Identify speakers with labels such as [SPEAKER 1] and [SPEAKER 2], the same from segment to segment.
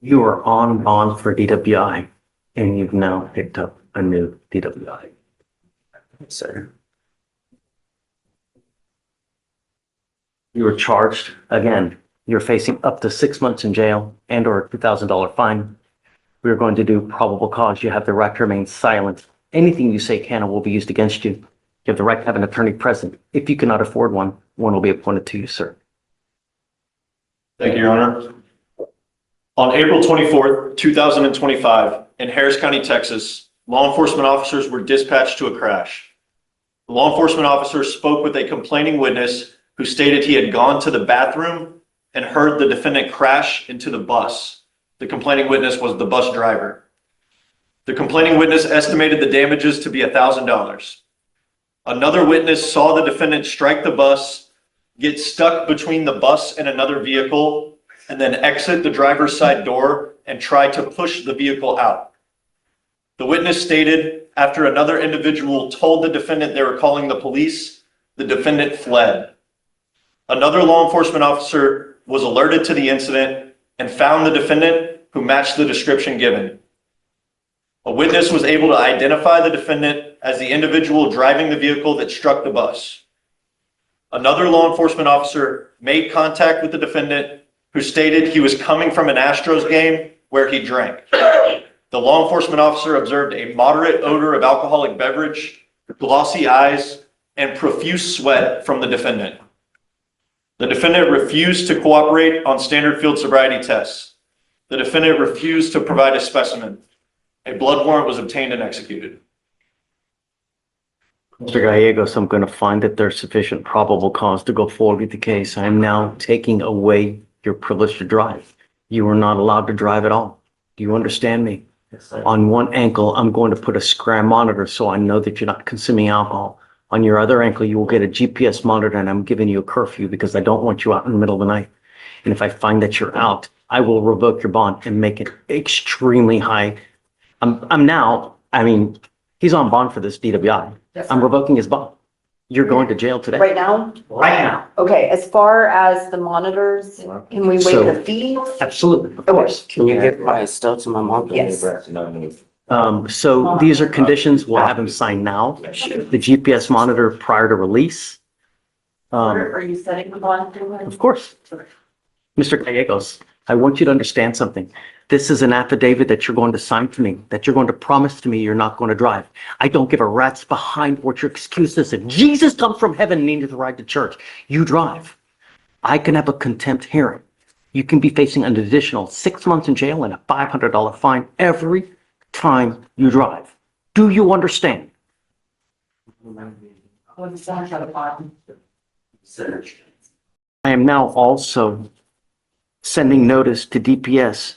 [SPEAKER 1] You are on bond for DWI and you've now picked up a new DWI. Sir. You were charged again. You're facing up to 6 months in jail and or a $2,000 fine. We are going to do probable cause. You have the right to remain silent. Anything you say can or will be used against you. You have the right to have an attorney present. If you cannot afford one, one will be appointed to you, sir.
[SPEAKER 2] Thank you, Your Honor. On April 24th, 2025, in Harris County, Texas, law enforcement officers were dispatched to a crash. The law enforcement officer spoke with a complaining witness who stated he had gone to the bathroom and heard the defendant crash into the bus. The complaining witness was the bus driver. The complaining witness estimated the damages to be $1,000. Another witness saw the defendant strike the bus, get stuck between the bus and another vehicle, and then exit the driver's side door and try to push the vehicle out. The witness stated after another individual told the defendant they were calling the police, the defendant fled. Another law enforcement officer was alerted to the incident and found the defendant, who matched the description given. A witness was able to identify the defendant as the individual driving the vehicle that struck the bus. Another law enforcement officer made contact with the defendant, who stated he was coming from an Astros game where he drank. The law enforcement officer observed a moderate odor of alcoholic beverage, glossy eyes, and profuse sweat from the defendant. The defendant refused to cooperate on standard field sobriety tests. The defendant refused to provide a specimen. A blood warrant was obtained and executed.
[SPEAKER 1] Mr. Gallegos, I'm going to find that there's sufficient probable cause to go forward with the case. I am now taking away your privilege to drive. You are not allowed to drive at all. Do you understand me? Yes, sir. On one ankle, I'm going to put a scram monitor so I know that you're not consuming alcohol. On your other ankle, you will get a GPS monitor, and I'm giving you a curfew because I don't want you out in the middle of the night. And if I find that you're out, I will revoke your bond and make it extremely high. He's on bond for this DWI.
[SPEAKER 3] Yes,
[SPEAKER 1] I'm revoking his bond. You're going to jail today.
[SPEAKER 3] Right now?
[SPEAKER 1] Right now.
[SPEAKER 3] Okay, as far as the monitors, can we
[SPEAKER 1] So-
[SPEAKER 3] waive the fees?
[SPEAKER 1] Absolutely, of course.
[SPEAKER 4] Can you give my stuff to my mom?
[SPEAKER 3] Yes.
[SPEAKER 1] So these are conditions. We'll have him sign now. The GPS monitor prior to release.
[SPEAKER 3] Are you setting the bond to him?
[SPEAKER 1] Of course. Mr. Gallegos, I want you to understand something. This is an affidavit that you're going to sign to me, that you're going to promise to me you're not going to drive. I don't give a rat's behind what your excuse is. If Jesus comes from heaven and needed to ride to church, you drive. I can have a contempt hearing. You can be facing an additional 6 months in jail and a $500 fine every time you drive. Do you understand? I am now also sending notice to DPS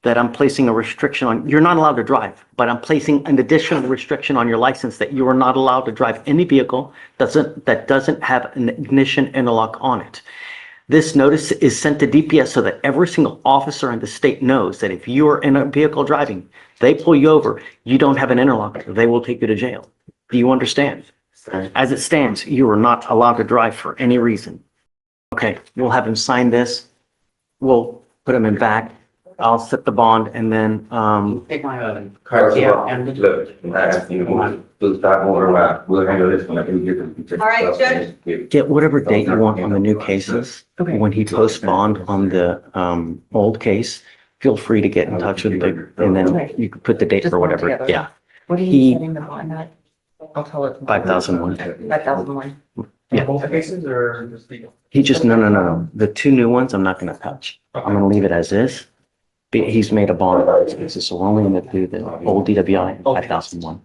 [SPEAKER 1] that I'm placing a restriction on, you're not allowed to drive, but I'm placing an additional restriction on your license that you are not allowed to drive any vehicle that doesn't have an ignition interlock on it. This notice is sent to DPS so that every single officer in the state knows that if you are in a vehicle driving, they pull you over, you don't have an interlock, they will take you to jail. Do you understand? As it stands, you are not allowed to drive for any reason. Okay, we'll have him sign this. We'll put him in back. I'll set the bond and then,
[SPEAKER 4] Take my card, yeah, and
[SPEAKER 5] Look, I asked you to start moving around. We'll handle this one. I can get the.
[SPEAKER 3] All right, Judge.
[SPEAKER 1] get whatever date you want on the new cases.
[SPEAKER 3] Okay.
[SPEAKER 1] When he posts bond on the old case, feel free to get in touch with the, and then you can put the date
[SPEAKER 3] Just
[SPEAKER 1] or
[SPEAKER 3] one
[SPEAKER 1] whatever.
[SPEAKER 3] together.
[SPEAKER 1] Yeah,
[SPEAKER 3] What are
[SPEAKER 1] He-
[SPEAKER 3] you setting the bond at? I'll tell it.
[SPEAKER 1] 5,001.
[SPEAKER 3] 5,001.
[SPEAKER 1] Yeah.
[SPEAKER 6] Both cases or just legal?
[SPEAKER 1] He just, no. The two new ones, I'm not gonna touch. I'm gonna leave it as is. He's made a bond on his cases, so we're only gonna do the old DWI, 5,001.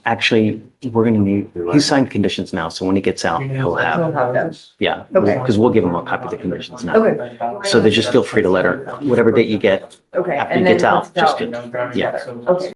[SPEAKER 1] Actually, we're gonna need, he signed conditions now, so when he gets out, he'll have,
[SPEAKER 3] those.
[SPEAKER 1] yeah,
[SPEAKER 3] Okay.
[SPEAKER 1] because we'll give him a copy of the conditions now.
[SPEAKER 3] Okay,
[SPEAKER 1] So they just feel free to let her, whatever date you get,
[SPEAKER 3] okay.
[SPEAKER 1] after he
[SPEAKER 3] And then
[SPEAKER 1] gets out,
[SPEAKER 3] once it's
[SPEAKER 1] just
[SPEAKER 3] out,
[SPEAKER 1] get, yeah.
[SPEAKER 3] Okay.